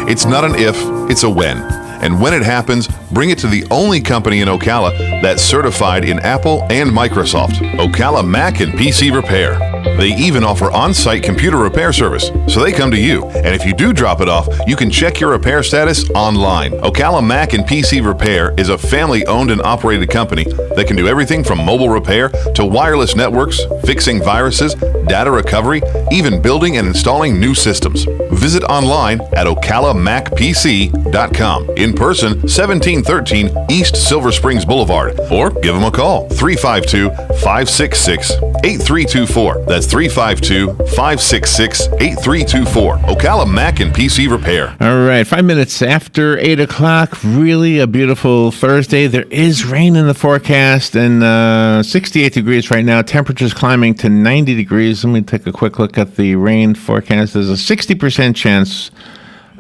It's not an if, it's a when. And when it happens, bring it to the only company in Ocala that's certified in Apple and Microsoft, Ocala Mac and PC Repair. They even offer on-site computer repair service, so they come to you. And if you do drop it off, you can check your repair status online. Ocala Mac and PC Repair is a family-owned and operated company that can do everything from mobile repair to wireless networks, fixing viruses, data recovery, even building and installing new systems. Visit online at ocalamacpc.com. In person, 1713 East Silver Springs Boulevard, or give them a call, 352-566-8324. That's 352-566-8324. Ocala Mac and PC Repair. All right, 5 minutes after 8 o'clock. Really a beautiful Thursday. There is rain in the forecast, and 68 degrees right now. Temperatures climbing to 90 degrees. Let me take a quick look at the rain forecast. There's a 60% chance.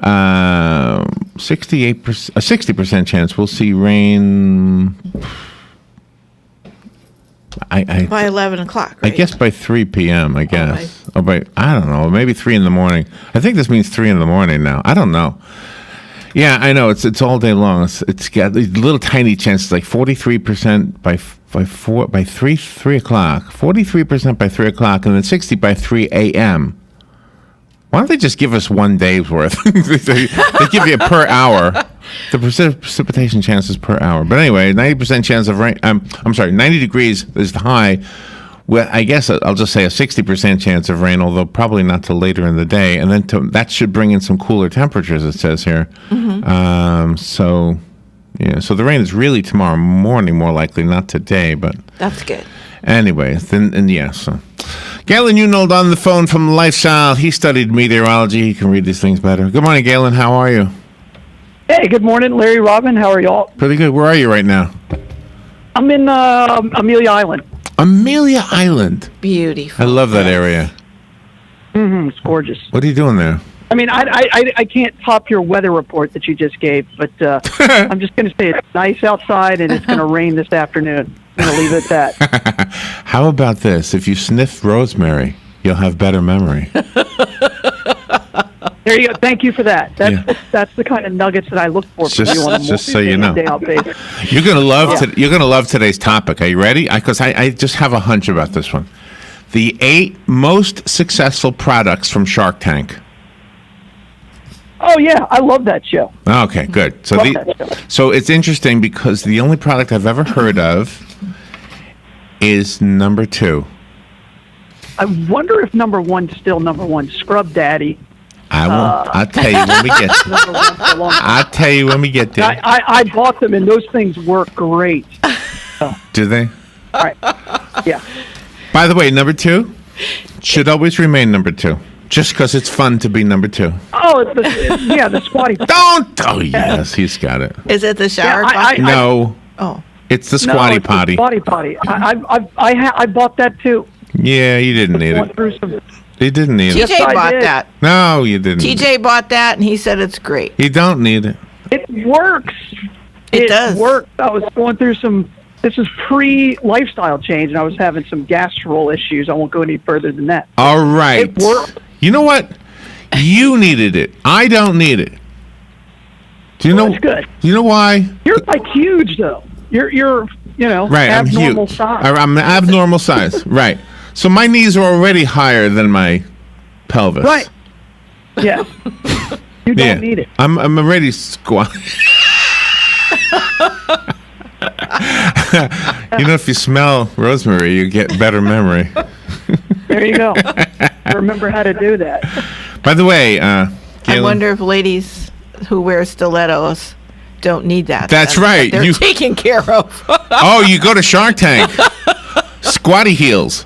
60% chance we'll see rain. By 11 o'clock, right? I guess by 3 p.m., I guess. I don't know, maybe 3 in the morning. I think this means 3 in the morning now. I don't know. Yeah, I know. It's all day long. It's got these little tiny chances, like 43% by 3 o'clock, 43% by 3 o'clock, and then 60 by 3 a.m. Why don't they just give us 1 day's worth? they give you per hour. The precipitation chances per hour. But anyway, 90% chance of rain. I'm sorry, 90 degrees is the high. Well, I guess I'll just say a 60% chance of rain, although probably not till later in the day. And then that should bring in some cooler temperatures, it says here. Mm-hmm. So the rain is really tomorrow morning, more likely, not today. But that's good. Anyway, so. Galen Unold on the phone from Lifestyle. He studied meteorology. He can read these things better. Good morning, Galen. How are you? Hey, good morning, Larry, Robin. How are y'all? Pretty good. Where are you right now? I'm in Amelia Island. Amelia Island. Beautiful. I love that area. Mm-hmm. It's gorgeous. What are you doing there? I mean, I can't top your weather report that you just gave, but I'm just going to say it's nice outside and it's going to rain this afternoon. I'm going to leave it at that. How about this? If you sniff rosemary, you'll have better memory. There you go. Thank you for that. That's the kind of nuggets that I look for. Just so you know. You're gonna love today's topic. Are you ready? Because I just have a hunch about this one. The 8 most successful products from Shark Tank. Oh yeah, I love that show. Okay, good. So it's interesting because the only product I've ever heard of is number 2. I wonder if number 1's still number 1. Scrub Daddy. I'll tell you when we get there. I'll tell you when we get there. I bought them, and those things work great. Do they? All right. Yeah. By the way, number 2 should always remain number 2, just because it's fun to be number 2. Oh, the squatty. Don't. Oh, yes, he's got it. Is it the shower potty? No. Oh. It's the squatty potty. The squatty potty. I bought that too. Yeah, you didn't need it. You didn't need it. TJ bought that. No, you didn't. TJ bought that, and he said it's great. You don't need it. It works. It does. Works. I was going through this is pre-lifestyle change, and I was having some gastro issues. I won't go any further than that. All right. It worked. You know what? You needed it. I don't need it. Do you know? That's good. You know why? You're like huge, though. You're right. abnormal I'm huge. size. I'm abnormal size. Right. So my knees are already higher than my pelvis. Right. Yeah. You don't need it. I'm already squat. If you smell rosemary, you get better memory. There you go. Remember how to do that. By the way, I wonder if ladies who wear stilettos don't need that. That's right. They're taken care of. Oh, you go to Shark Tank. Squatty heels.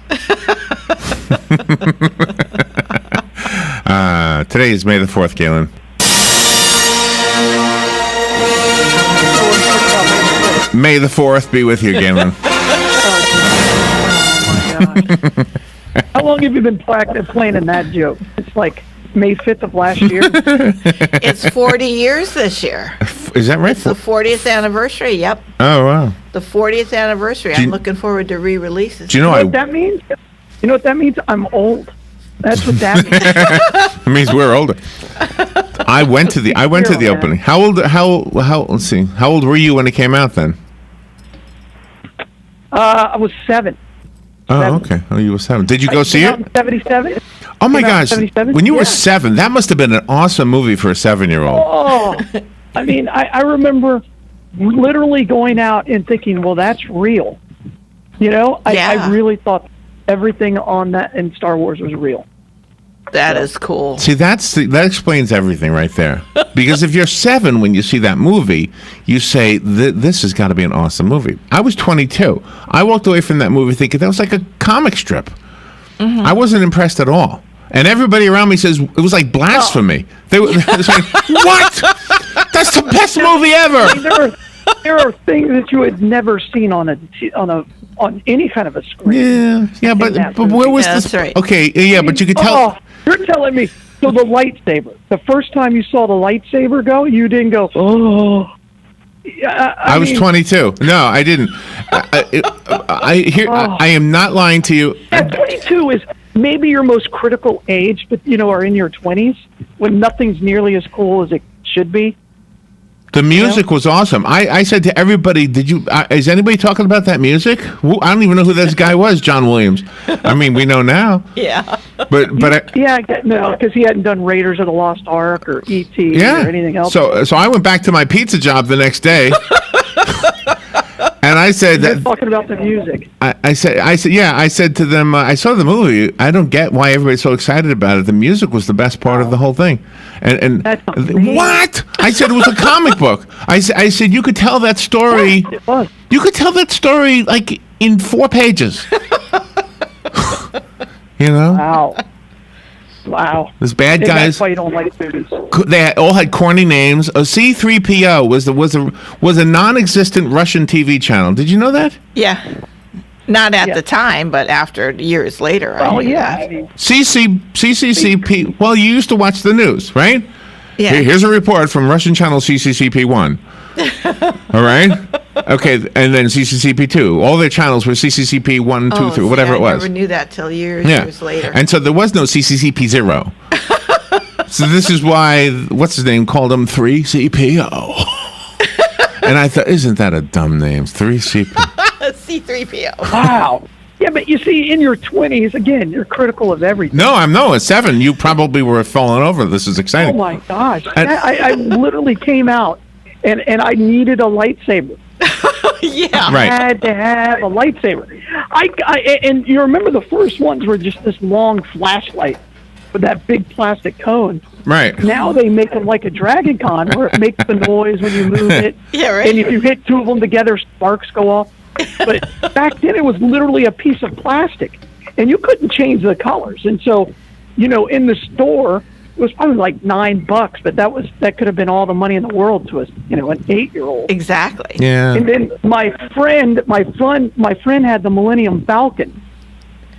Today is May the 4th, Galen. May the 4th be with you, Galen. How long have you been playing that joke? It's like May 5th of last year. It's 40 years this year. Is that right? It's the 40th anniversary. Yep. Oh, wow. The 40th anniversary. I'm looking forward to re-releases. Do you know what that means? You know what that means? I'm old. That's what that means. It means we're older. I went to the opening. How old? Let's see. How old were you when it came out then? I was 7. Oh, 7. okay. Oh, you were 7. Did you go see it? 77. Oh my Came out in gosh! 77? When you were Yeah. 7, that must have been an awesome movie for a 7-year-old. Oh, I mean, I remember literally going out and thinking, well, that's real. You know, I Yeah. really thought everything on that in Star Wars was real. That is cool. See, that explains everything right there. Because if you're 7 when you see that movie, you say, this has got to be an awesome movie. I was 22. I walked away from that movie thinking that was like a comic strip. Mm-hmm. I wasn't impressed at all. And everybody around me says it was like blasphemy. They were saying, "What? That's the best movie ever." I mean, there are things that you had never seen on any kind of a screen. Yeah, but where was Yeah, this? that's right. Okay, yeah, but you could tell. Oh, you're telling me. So the lightsaber. The first time you saw the lightsaber go, you didn't go, oh. Yeah, I was mean, 22. No, I didn't. I am not lying to you. Yeah, 22 is maybe your most critical age, but are in your 20s when nothing's nearly as cool as it should be. The music was awesome. I said to everybody, is anybody talking about that music? I don't even know who this guy was, John Williams. I mean, we know now. Yeah. But No, because he hadn't done Raiders of the Lost Ark or E.T. or anything else. So I went back to my pizza job the next day. And I said You're talking about the music. I said to them, I saw the movie. I don't get why everybody's so excited about it. The music was the best part of the whole thing. And That's amazing. what? I said it was a comic book. I said you could tell that story. Yes, it was. You could tell that story like in 4 pages. Wow. Those bad And guys. that's why you don't like movies. They all had corny names. A C-3PO was a non-existent Russian TV channel. Did you know that? Yeah. Not at Yeah. the time, but after years later. Oh, knew yeah. that. I mean, CCCP. Well, you used to watch the news, right? Yeah. Here's a report from Russian channel CCCP1. All right? Okay, and then CCCP2. All their channels were CCCP1, 2, 3, whatever see, it was. I never knew that till years later. And so there was no CCCP0. So this is why, what's his name, called him 3CPO. And I thought, isn't that a dumb name? 3CPO. C-3PO. wow. Yeah, but you see, in your 20s, again, you're critical of everything. No, at 7. You probably were falling over. This is Oh, exciting. my gosh. And- I literally came out, and I needed a lightsaber. Yeah. Right. I had to have a lightsaber. And you remember the first ones were just this long flashlight with that big plastic cone. Right. Now they make them like a Dragon Con where it makes the noise when you move it. Yeah, right. And if you hit 2 of them together, sparks go off. But back then it was literally a piece of plastic. And you couldn't change the colors. And so, in the store, it was probably like $9, but that could have been all the money in the world to us, an 8-year-old. Exactly. Yeah. And then my friend had the Millennium Falcon,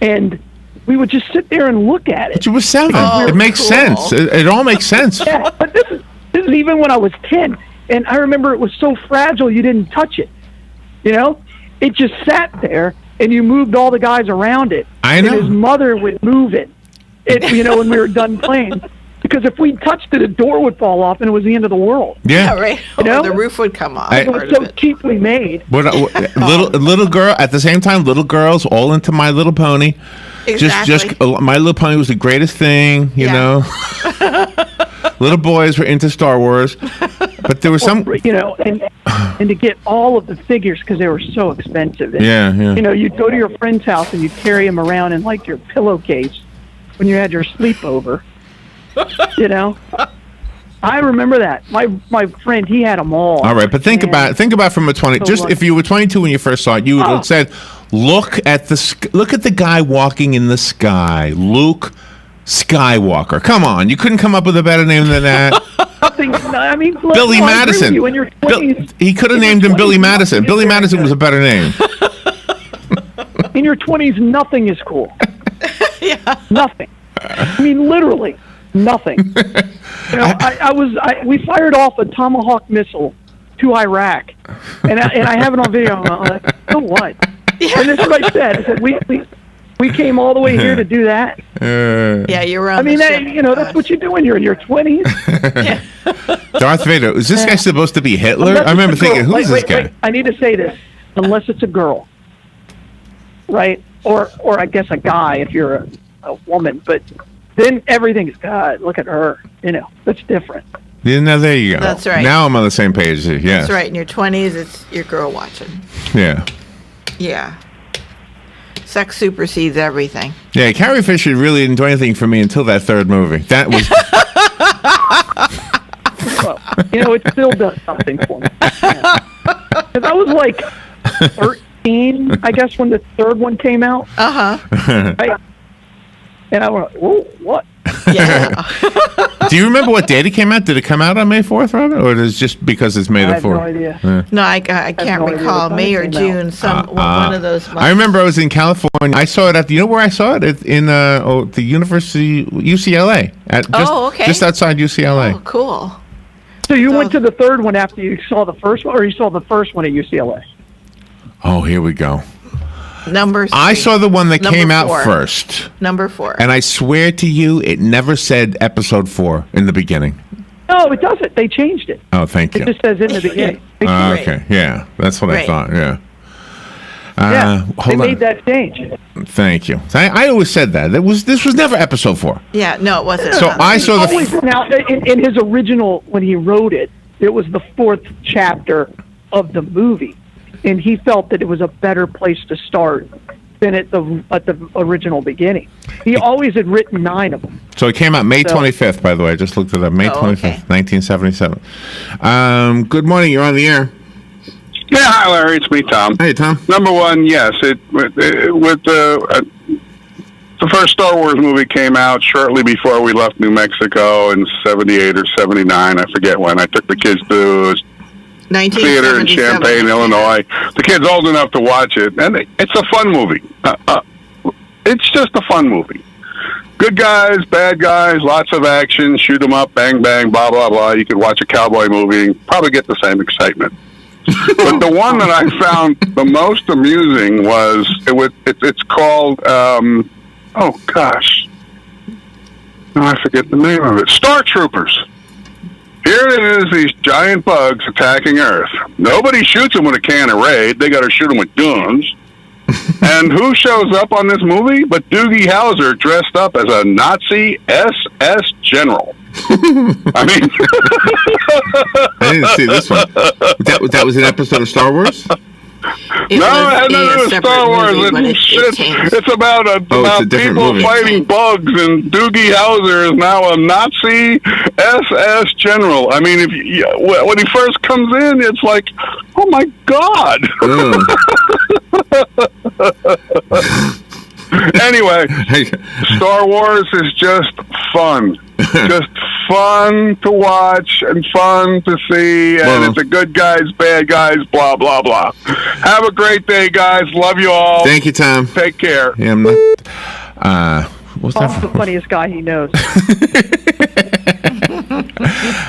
and we would just sit there and look at it. But you were 7. Oh, it makes cool. sense. It all makes sense. Yeah, but this is even when I was 10, and I remember it was so fragile you didn't touch it. It just sat there, and you moved all the guys around it. I know. And his mother would move it. When we were done playing. Because if we touched it, a door would fall off, and it was the end of the world. Yeah, Yeah. right. know? Or the roof would come off. It was part so of it. cheaply made. Little girl at the same time. Little girls all into My Little Pony. Exactly. My Little Pony was the greatest thing. You Yeah. know. Little boys were into Star Wars, but there was some. And to get all of the figures because they were so expensive. And, Yeah. you'd go to your friend's house and you'd carry them around in like your pillowcase when you had your sleepover. I remember that. My friend, he had them all. All right, but think about from a 20. So Just what? if you were 22 when you first saw it, you would have said, look at the guy walking in the sky, Luke Skywalker. Come on, you couldn't come up with a better name than that. Billy I agree with Madison. you. In your 20s, He could have named him Billy Madison. Billy Madison was a better name. in your 20s, nothing is cool. Yeah. Nothing. Literally nothing. We fired off a Tomahawk missile to Iraq, and I have it on video. I'm like, so what? Yeah. And this is what I said. I said We came all the way here to do that. Yeah, you were on I mean, the ship. that's what you do when you're in your 20s. Yeah. Darth Vader. Is this guy supposed to be Hitler? I remember thinking, who's this guy? Wait. I need to say this. Unless it's a girl, right? Or I guess a guy if you're a woman. But then everything's, God, look at her. That's different. Yeah, now there you go. That's right. Now I'm on the same page. Yeah. That's right. In your 20s, it's your girl watching. Yeah. Yeah. Sex supersedes everything. Yeah, Carrie Fisher really didn't do anything for me until that third movie. That was... Well, it still does something for me. Because I was like 13, I guess, when the third one came out. Uh-huh. Right? And I went, whoa, what? Yeah. Do you remember what date it came out? Did it come out on May 4th, Robert? Or is it just because it's May I the have 4th? no idea. Yeah. No, I can't no idea recall. what May or time it came June, one of those months. I remember I was in California. I saw it at, you know where I saw it? In the University, UCLA. Okay. Just outside UCLA. Oh, cool. So you went to the third one after you saw the first one, or you saw the first one at UCLA? Oh, here we go. Number 3. I saw the one that Number came out 4. first. Number 4. And I swear to you, it never said episode 4 in the beginning. No, it doesn't. They changed it. Oh, thank you. It just says in the beginning. Okay, yeah. That's what I Right. thought, yeah. Yeah, they hold on. made that change. Thank you. I always said that. This was never episode 4. Yeah, no, it wasn't. So I saw the... Always, now, in his original, when he wrote it, it was the 4th chapter of the movie, and he felt that it was a better place to start than at the original beginning. He always had written 9 of them. So it came out May 25th, by the way. I just looked it up. May 25th, 1977. Good morning. You're on the air. Yeah, hi Larry, it's me, Tom. Hey, Tom. Number one, yes, with the first Star Wars movie came out shortly before we left New Mexico in '78 or '79. I forget when. I took the kids to theater in Champaign, Illinois. The kid's old enough to watch it, and it's a fun movie. It's just a fun movie. Good guys, bad guys, lots of action, shoot 'em up, bang, bang, blah, blah, blah. You could watch a cowboy movie and probably get the same excitement. But the one that I found the most amusing was, it's called, oh gosh, no, I forget the name of it. Star Troopers. Here it is, these giant bugs attacking Earth. Nobody shoots them with a can of Raid. They got to shoot them with guns. And who shows up on this movie but Doogie Howser dressed up as a Nazi SS general? I mean, I didn't see this one. That was an episode of Star Wars? It no, was it had nothing to do with Star Wars. It's about people movie. fighting bugs, and Doogie Howser is now a Nazi SS general. I mean, when he first comes in, it's like, oh my God. Anyway, Star Wars is just fun. Just fun to watch and fun to see, and it's a good guys, bad guys, blah, blah, blah. Have a great day, guys. Love you all. Thank you, Tom. Take care. Yeah, I'm not... what's that the funniest guy he knows.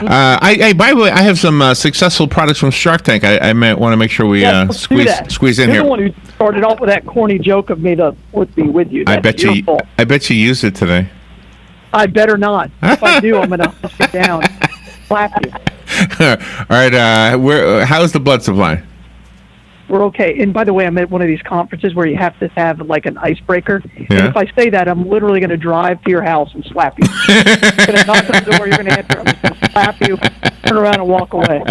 By the way, I have some successful products from Shark Tank. I might want to make sure we squeeze in You're here. the one who started off with that corny joke of me to be with you. I bet you used it today. I better not. If I do, I'm gonna sit down, slap you. All right. How's the blood supply? We're okay. And by the way, I'm at one of these conferences where you have to have like an icebreaker. Yeah. And if I say that, I'm literally going to drive to your house and slap you. I'm going to knock on the door. You're going to answer. I'm just going to slap you, turn around, and walk away.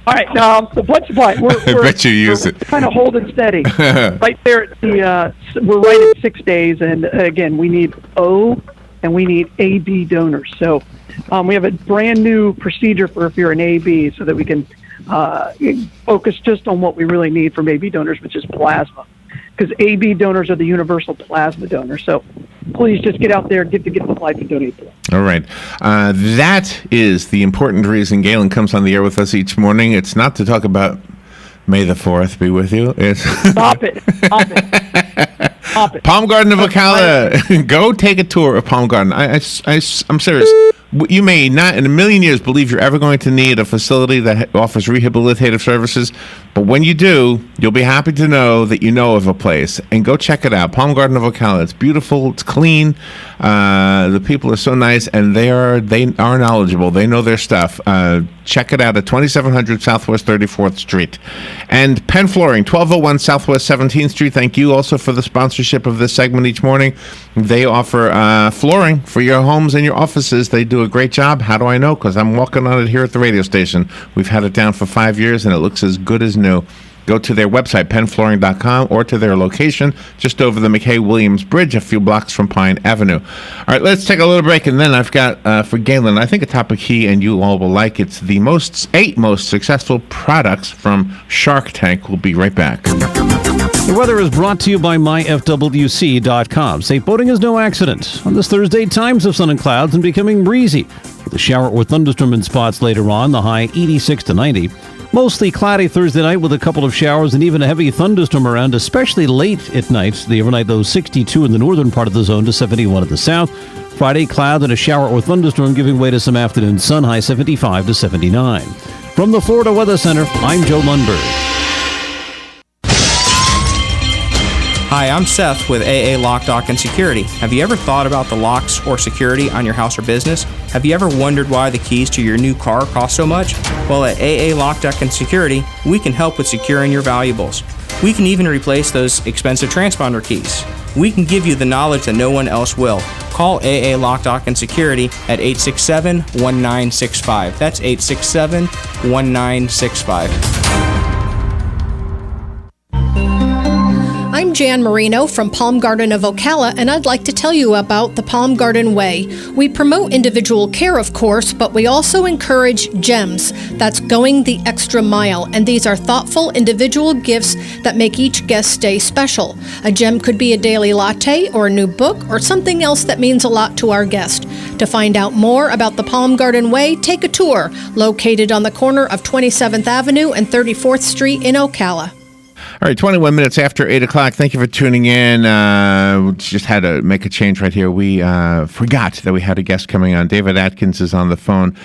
All right. Now the blood supply. I bet you use it. Kind of holding steady. Right there. We're right at 6 days, and again, we need O and we need AB donors. So we have a brand new procedure for if you're an AB, so that we can focus just on what we really need from AB donors, which is plasma. Because AB donors are the universal plasma donors. So please just get out there and get the blood to donate to them. All right. That is the important reason Galen comes on the air with us each morning. It's not to talk about May the 4th be with you. It's Stop it. Stop it. Stop it. Palm Garden of Ocala. Go take a tour of Palm Garden. I'm serious. You may not in a million years believe you're ever going to need a facility that offers rehabilitative services, but when you do, you'll be happy to know that you know of a place. And go check it out. Palm Garden of Ocala. It's beautiful. It's clean. The people are so nice, and they are knowledgeable. They know their stuff. Check it out at 2700 Southwest 34th Street. And Penn Flooring, 1201 Southwest 17th Street. Thank you also for the sponsorship of this segment each morning. They offer flooring for your homes and your offices. They do a great job. How do I know? Because I'm walking on it here at the radio station. We've had it down for 5 years, and it looks as good as new. Go to their website, pennflooring.com, or to their location just over the McKay-Williams Bridge, a few blocks from Pine Avenue. All right, let's take a little break, and then I've got, for Galen, I think a topic he and you all will like. It's the eight most successful products from Shark Tank. We'll be right back. The weather is brought to you by myfwc.com. Safe boating is no accident. On this Thursday, times of sun and clouds and becoming breezy. With a shower or thunderstorm in spots later on, the high 86 to 90. Mostly cloudy Thursday night with a couple of showers and even a heavy thunderstorm around, especially late at night. The overnight low 62 in the northern part of the zone to 71 at the south. Friday, cloud and a shower or thunderstorm giving way to some afternoon sun, high 75 to 79. From the Florida Weather Center, I'm Joe Lundberg. Hi, I'm Seth with AA Lock, Dock, and Security. Have you ever thought about the locks or security on your house or business? Have you ever wondered why the keys to your new car cost so much? Well, at AA Lock, Dock, and Security, we can help with securing your valuables. We can even replace those expensive transponder keys. We can give you the knowledge that no one else will. Call AA Lock, Dock, and Security at 867-1965. That's 867-1965. I'm Jan Marino from Palm Garden of Ocala, and I'd like to tell you about the Palm Garden Way. We promote individual care, of course, but we also encourage GEMS. That's going the extra mile, and these are thoughtful individual gifts that make each guest stay special. A gem could be a daily latte or a new book or something else that means a lot to our guest. To find out more about the Palm Garden Way, take a tour, located on the corner of 27th Avenue and 34th Street in Ocala. All right, 21 minutes after 8 o'clock. Thank you for tuning in. We just had to make a change right here. We forgot that we had a guest coming on. David Atkins is on the phone.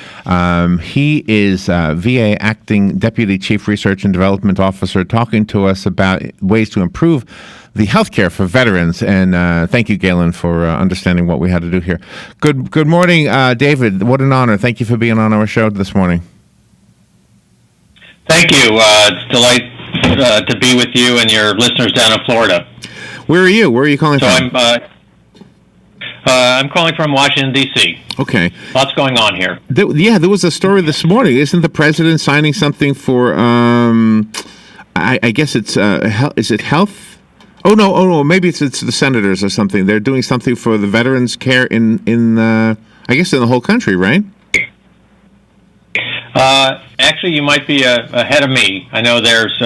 He is VA Acting Deputy Chief Research and Development Officer, talking to us about ways to improve the healthcare for veterans. And thank you, Galen, for understanding what we had to do here. Good morning, David. What an honor. Thank you for being on our show this morning. Thank you. It's a delight to be with you and your listeners down in Florida. Where are you? Where are you calling from? I'm calling from Washington, D.C. Okay. Lots going on here. There was a story this morning. Isn't the president signing something for, I guess it's, is it health? Oh, no, maybe it's the senators or something. They're doing something for the veterans care in I guess in the whole country, right? Actually, you might be ahead of me. I know there's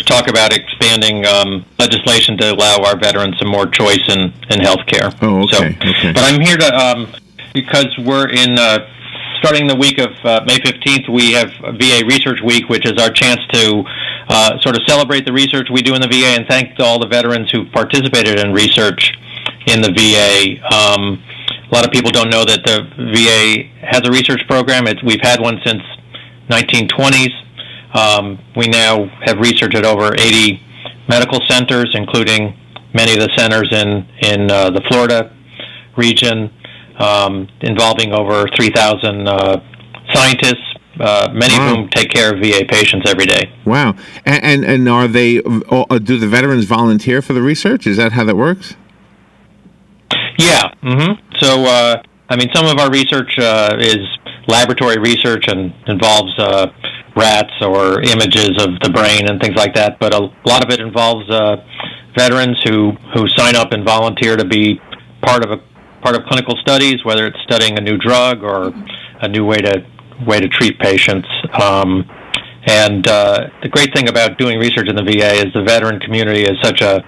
talk about expanding legislation to allow our veterans some more choice in health care. Oh, okay. But I'm here to because we're in starting the week of May 15th. We have VA Research Week, which is our chance to sort of celebrate the research we do in the VA and thank all the veterans who participated in research in the VA. A lot of people don't know that the VA has a research program. We've had one since 1920s. We now have research at over 80 medical centers, including many of the centers in the Florida region, involving over 3,000 scientists, many of whom take care of VA patients every day. Wow. And are they? Do the veterans volunteer for the research? Is that how that works? Yeah. Mm-hmm. So, some of our research is laboratory research and involves rats or images of the brain and things like that. But a lot of it involves veterans who sign up and volunteer to be part of clinical studies, whether it's studying a new drug or a new way to treat patients. And the great thing about doing research in the VA is the veteran community is such a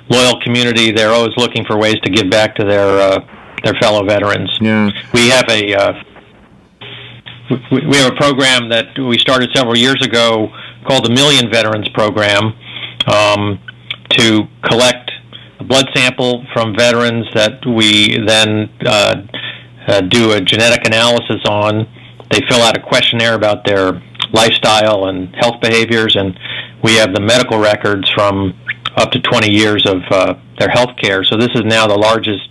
loyal community. They're always looking for ways to give back to their fellow veterans. Yeah. We have a program that we started several years ago called the Million Veterans Program to collect a blood sample from veterans that we then do a genetic analysis on. They fill out a questionnaire about their lifestyle and health behaviors, and we have the medical records from up to 20 years of their health care. So this is now the largest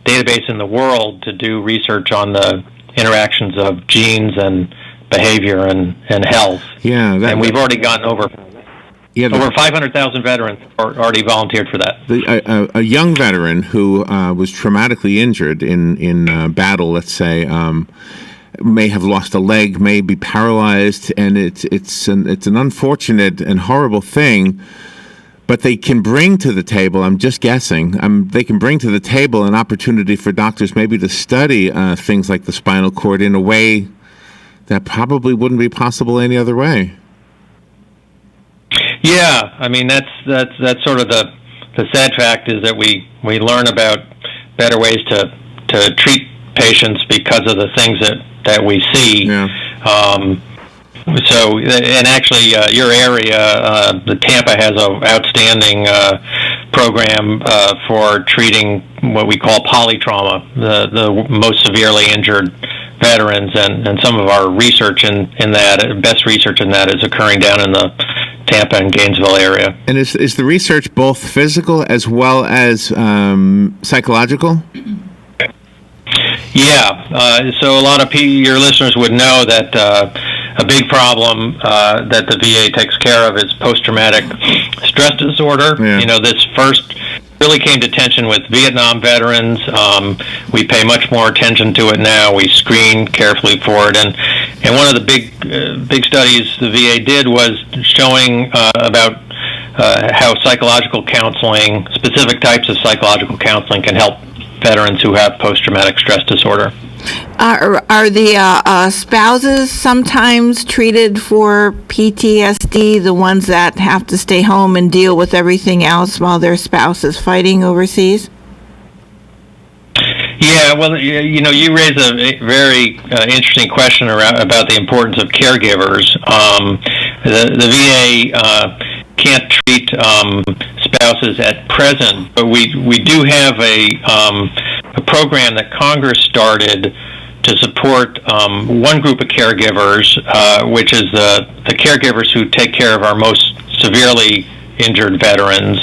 database in the world to do research on the interactions of genes and behavior and health. Yeah, and we've already gotten over 500,000 veterans already volunteered for that. A young veteran who was traumatically injured in battle, let's say, may have lost a leg, may be paralyzed, and it's an unfortunate and horrible thing. But they can bring to the table, I'm just guessing, they can bring to the table an opportunity for doctors maybe to study things like the spinal cord in a way that probably wouldn't be possible any other way. Yeah, I mean that's sort of the sad fact is that we learn about better ways to treat patients because of the things that we see. Yeah. So, and actually, your area, the Tampa has an outstanding program for treating what we call polytrauma, the most severely injured veterans, and some of our research in that, best research in that, is occurring down in the Tampa and Gainesville area. And is the research both physical as well as psychological? Yeah, so a lot of your listeners would know that a big problem that the VA takes care of is post-traumatic stress disorder. Yeah. You know, this first really came to attention with Vietnam veterans. We pay much more attention to it now. We screen carefully for it, and one of the big studies the VA did was showing about how psychological counseling, specific types of psychological counseling, can help veterans who have post-traumatic stress disorder. Are the spouses sometimes treated for PTSD, the ones that have to stay home and deal with everything else while their spouse is fighting overseas? Yeah, well, you know, you raise a very interesting question about the importance of caregivers. The VA can't treat spouses at present, but we do have a program that Congress started to support one group of caregivers, which is the caregivers who take care of our most severely injured veterans.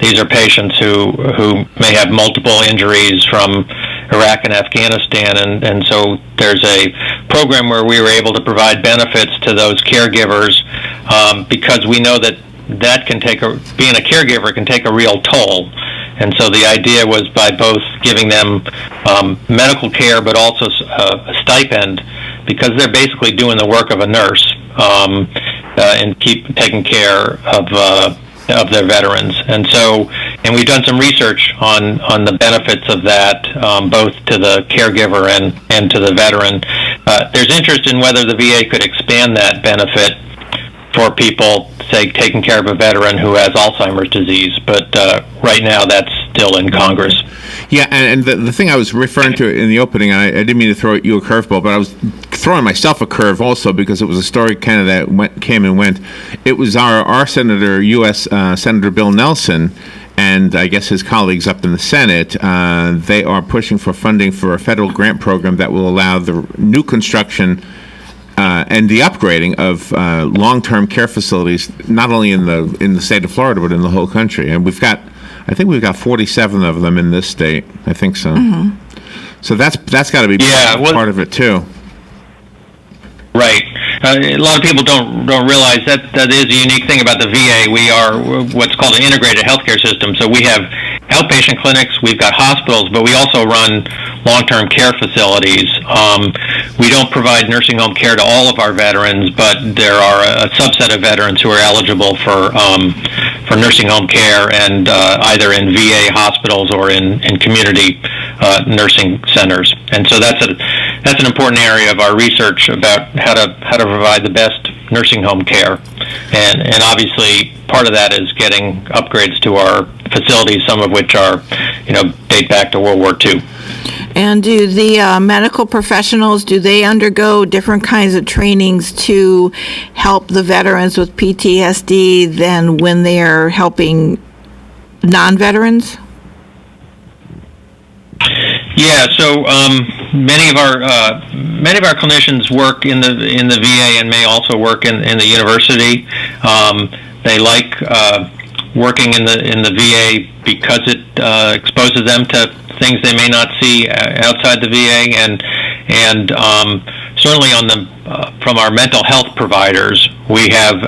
These are patients who may have multiple injuries from Iraq and Afghanistan, and so there's a program where we were able to provide benefits to those caregivers because we know that being a caregiver can take a real toll. And so the idea was by both giving them medical care but also a stipend, because they're basically doing the work of a nurse and keep taking care of their veterans. And we've done some research on the benefits of that, both to the caregiver and to the veteran. There's interest in whether the VA could expand that benefit for people, say, taking care of a veteran who has Alzheimer's disease, but right now that's still in Congress. Yeah, and the thing I was referring to in the opening, I didn't mean to throw you a curveball, but I was throwing myself a curve also because it was a story kind of that came and went. It was our Senator, U.S. Senator Bill Nelson, and I guess his colleagues up in the Senate. They are pushing for funding for a federal grant program that will allow the new construction and the upgrading of long-term care facilities, not only in the state of Florida but in the whole country. And I think we've got 47 of them in this state. I think so. Mm-hmm. So that's got to be part of it too. Right. A lot of people don't realize that is a unique thing about the VA. We are what's called an integrated healthcare system. So we have outpatient clinics, we've got hospitals, but we also run long-term care facilities. We don't provide nursing home care to all of our veterans, but there are a subset of veterans who are eligible for nursing home care, and either in VA hospitals or in community nursing centers. And so that's an important area of our research about how to provide the best nursing home care, and obviously part of that is getting upgrades to our facilities, some of which are, date back to World War II. And do the medical professionals, do they undergo different kinds of trainings to help the veterans with PTSD than when they are helping non-veterans? Yeah, so many of our clinicians work in the VA and may also work in the university. They like working in the VA because it exposes them to things they may not see outside the VA, and certainly from our mental health providers, we have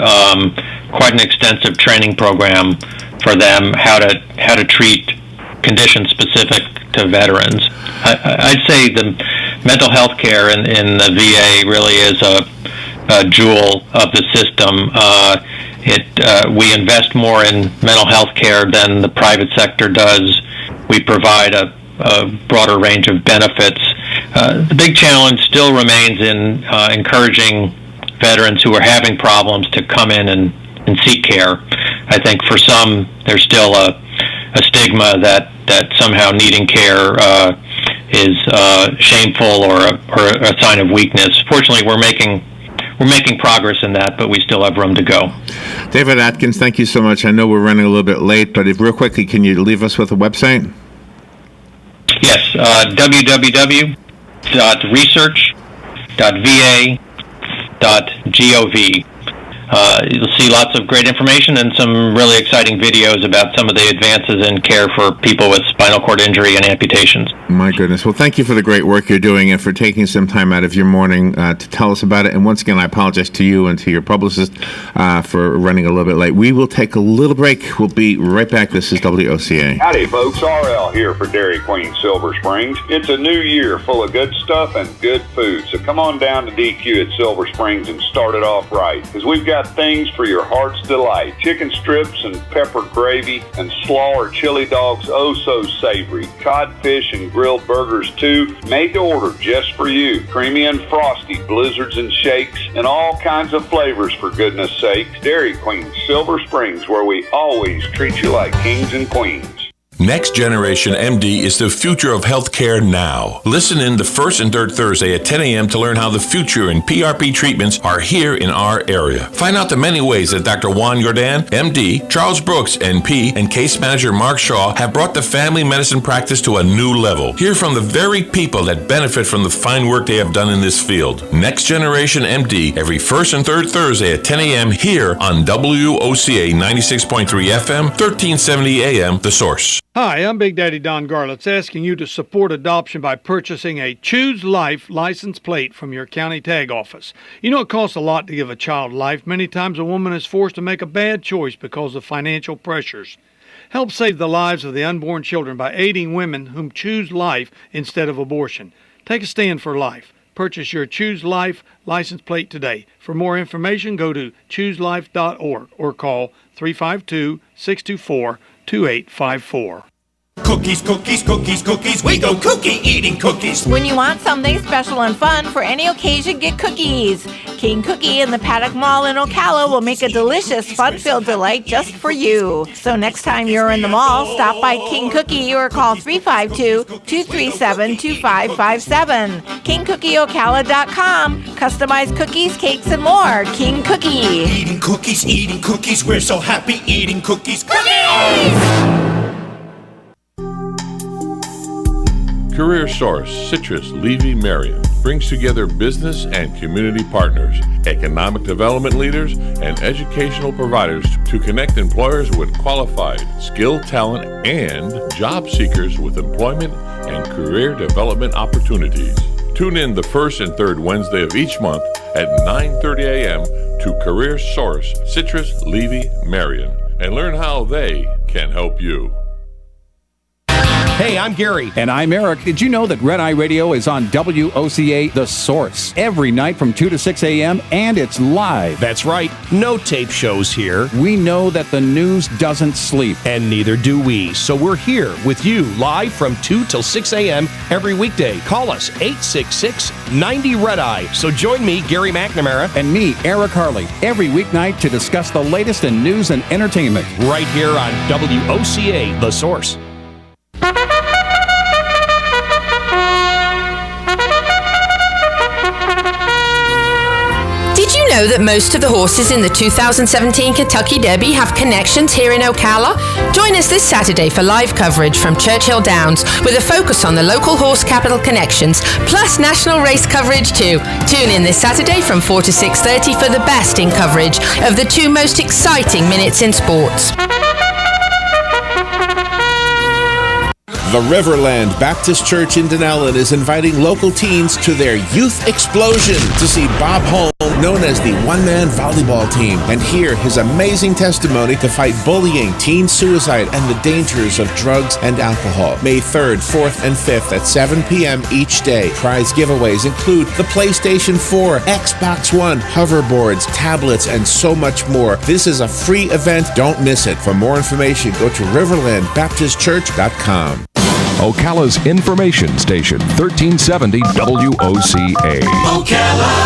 quite an extensive training program for them how to treat conditions specific to veterans. I'd say the mental health care in the VA really is a jewel of the system. We invest more in mental health care than the private sector does. We provide a broader range of benefits. The big challenge still remains in encouraging veterans who are having problems to come in and seek care. I think for some, there's still a stigma that somehow needing care is shameful or a sign of weakness. Fortunately, we're making progress in that, but we still have room to go. David Atkins, thank you so much. I know we're running a little bit late, but real quickly, can you leave us with a website? Yes, www.research.va.gov. You'll see lots of great information and some really exciting videos about some of the advances in care for people with spinal cord injury and amputations. My goodness. Well, thank you for the great work you're doing and for taking some time out of your morning to tell us about it. And once again, I apologize to you and to your publicist for running a little bit late. We will take a little break. We'll be right back. This is WOCA. Howdy, folks. RL here for Dairy Queen Silver Springs. It's a new year full of good stuff and good food. So come on down to DQ at Silver Springs and start it off right, because we've got things for your heart's delight. Chicken strips and pepper gravy and slaw or chili dogs, oh so savory. Codfish and grilled burgers too, made to order just for you. Creamy and frosty, blizzards and shakes, and all kinds of flavors for goodness sakes. Dairy Queen Silver Springs, where we always treat you like kings and queens. Next Generation MD is the future of healthcare now. Listen in the first and third Thursday at 10 a.m. to learn how the future in PRP treatments are here in our area. Find out the many ways that Dr. Juan Jordan, MD, Charles Brooks, NP, and case manager Mark Shaw have brought the family medicine practice to a new level. Hear from the very people that benefit from the fine work they have done in this field. Next Generation MD every first and third Thursday at 10 a.m. here on WOCA 96.3 FM, 1370 AM, The Source. Hi, I'm Big Daddy Don Garlitz, asking you to support adoption by purchasing a Choose Life license plate from your county tag office. You know it costs a lot to give a child life. Many times a woman is forced to make a bad choice because of financial pressures. Help save the lives of the unborn children by aiding women whom choose life instead of abortion. Take a stand for life. Purchase your Choose Life license plate today. For more information, go to chooselife.org or call 352-624-2854. Cookies, cookies, cookies, cookies. We go cookie eating cookies. When you want something special and fun for any occasion, get cookies. King Cookie in the Paddock Mall in Ocala will make a delicious, fun-filled delight just for you. So next time you're in the mall, stop by King Cookie or call 352-237-2557. KingCookieOcala.com. Customized cookies, cakes, and more. King Cookie. Eating cookies. We're so happy eating cookies. Cookies! Career Source, Citrus, Levy, Marion brings together business and community partners, economic development leaders, and educational providers to connect employers with qualified, skilled talent and job seekers with employment and career development opportunities. Tune in the first and third Wednesday of each month at 9:30 a.m. to Career Source, Citrus, Levy, Marion, and learn how they can help you. Hey, I'm Gary. And I'm Eric. Did you know that Red Eye Radio is on WOCA The Source every night from 2 to 6 a.m. and it's live? That's right. No tape shows here. We know that the news doesn't sleep. And neither do we. So we're here with you live from 2 till 6 a.m. every weekday. Call us 866-90-RED-EYE. So join me, Gary McNamara. And me, Eric Harley, every weeknight to discuss the latest in news and entertainment. Right here on WOCA The Source. Did you know that most of the horses in the 2017 Kentucky Derby have connections here in Ocala? Join us this Saturday for live coverage from Churchill Downs with a focus on the local horse capital connections, plus national race coverage too. Tune in this Saturday from 4 to 6:30 for the best in coverage of the two most exciting minutes in sports. The Riverland Baptist Church in Dunellen is inviting local teens to their Youth Explosion to see Bob Holm, known as the one-man volleyball team, and hear his amazing testimony to fight bullying, teen suicide, and the dangers of drugs and alcohol. May 3rd, 4th, and 5th at 7 p.m. each day. Prize giveaways include the PlayStation 4, Xbox One, hoverboards, tablets, and so much more. This is a free event. Don't miss it. For more information, go to riverlandbaptistchurch.com. Ocala's information station, 1370 WOCA. Ocala.